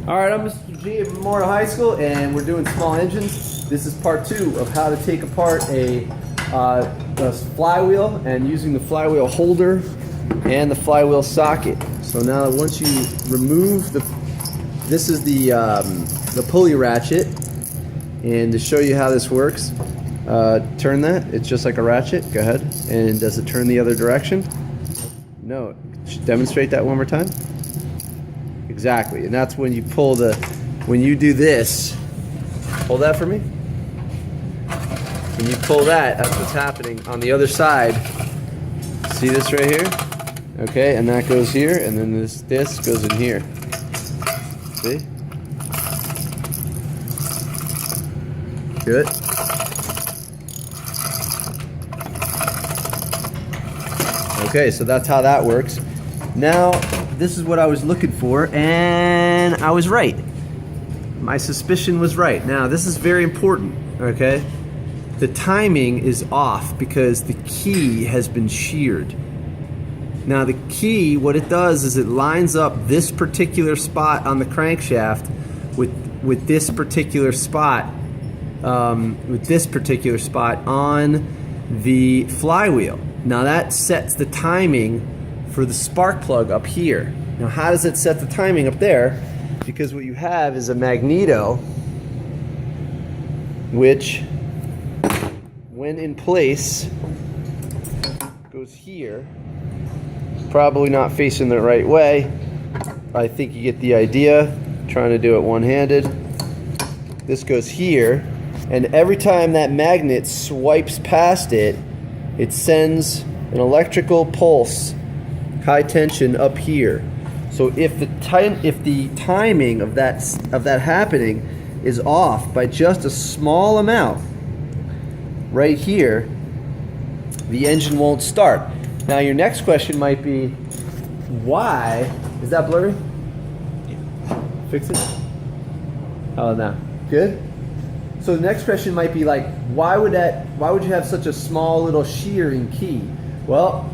All right, I'm Mr.G at Memorial High School, and we're doing small engines. This is part 2 of how to take apart a flywheel and using the flywheel holder and the flywheel socket. So now once you remove this is the pulley ratchet, and to show you how this works, turn that. It's just like a ratchet. Go ahead. And does it turn the other direction? No. Demonstrate that one more time. Exactly, and that's when you pull when you do this, hold that for me. When you pull that's what's happening on the other side. See this right here? Okay, and that goes here, and then this goes in here. See? Good. Okay, so that's how that works. Now, this is what I was looking for, and I was right. My suspicion was right. Now, this is very important, okay? The timing is off because the key has been sheared. Now, the key, what it does is it lines up this particular spot on the crankshaft with this particular spot, on the flywheel. Now, that sets the timing for the spark plug up here. Now, how does it set the timing up there? Because what you have is a magneto, which, when in place, goes here. Probably not facing the right way. I think you get the idea. I'm trying to do it one-handed. This goes here, and every time that magnet swipes past it, it sends an electrical pulse, high tension, up here. So if the timing of that happening is off by just a small amount right here, the engine won't start. Now your next question might be, why is that blurry? Fix it. Oh, now good. So the next question might be like, why would you have such a small little shearing key? Well,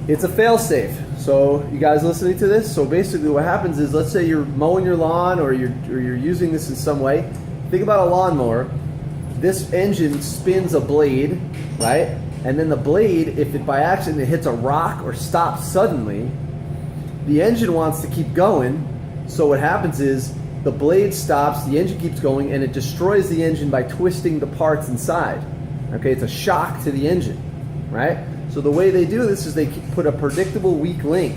it's a fail-safe. So you guys listening to this? So basically what happens is, let's say you're mowing your lawn or you're using this in some way. Think about a lawnmower. This engine spins a blade, right? And then the blade, if it by accident hits a rock or stops suddenly, the engine wants to keep going. So what happens is the blade stops, the engine keeps going, and it destroys the engine by twisting the parts inside. Okay, it's a shock to the engine, right? So the way they do this is they put a predictable weak link.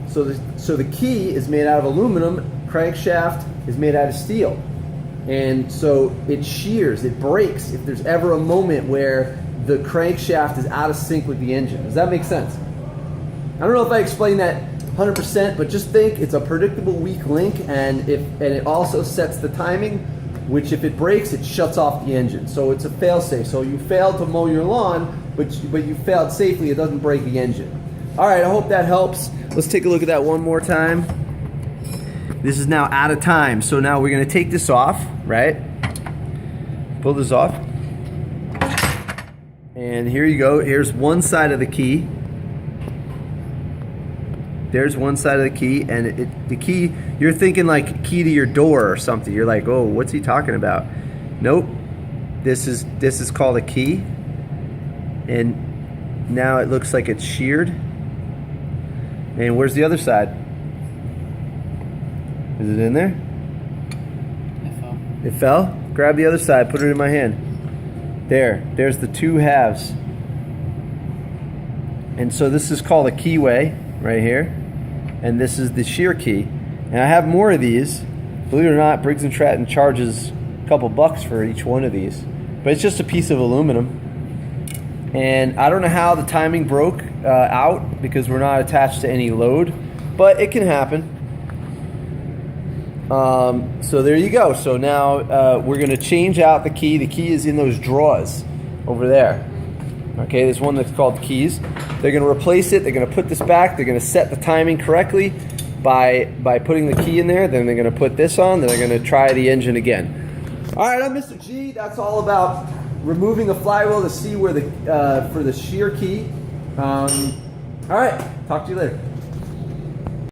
So the key is made out of aluminum, crankshaft is made out of steel. And so it shears, it breaks if there's ever a moment where the crankshaft is out of sync with the engine. Does that make sense? I don't know if I explained that 100%, but just think it's a predictable weak link, and it also sets the timing, which if it breaks, it shuts off the engine. So it's a fail-safe. So you failed to mow your lawn, but you failed safely. It doesn't break the engine. All right, I hope that helps. Let's take a look at that one more time. This is now out of time. So now we're gonna take this off, right? Pull this off. And here you go. Here's one side of the key. There's one side of the key, and the key, you're thinking like key to your door or something. You're like, oh, what's he talking about? Nope. This is called a key. And now it looks like it's sheared. And where's the other side? Is it in there? It fell. It fell? Grab the other side, put it in my hand. There's the two halves. And so this is called a keyway right here. And this is the shear key. And I have more of these. Believe it or not, Briggs & Stratton charges a couple bucks for each one of these. But it's just a piece of aluminum. And I don't know how the timing broke out because we're not attached to any load, but it can happen. So there you go. So now we're going to change out the key. The key is in those drawers over there. Okay, there's one that's called keys. They're going to replace it. They're going to put this back. They're going to set the timing correctly by putting the key in there. Then they're going to put this on. Then they're going to try the engine again. All right, I'm Mr.G. That's all about removing a flywheel to see where for the shear key. All right, talk to you later.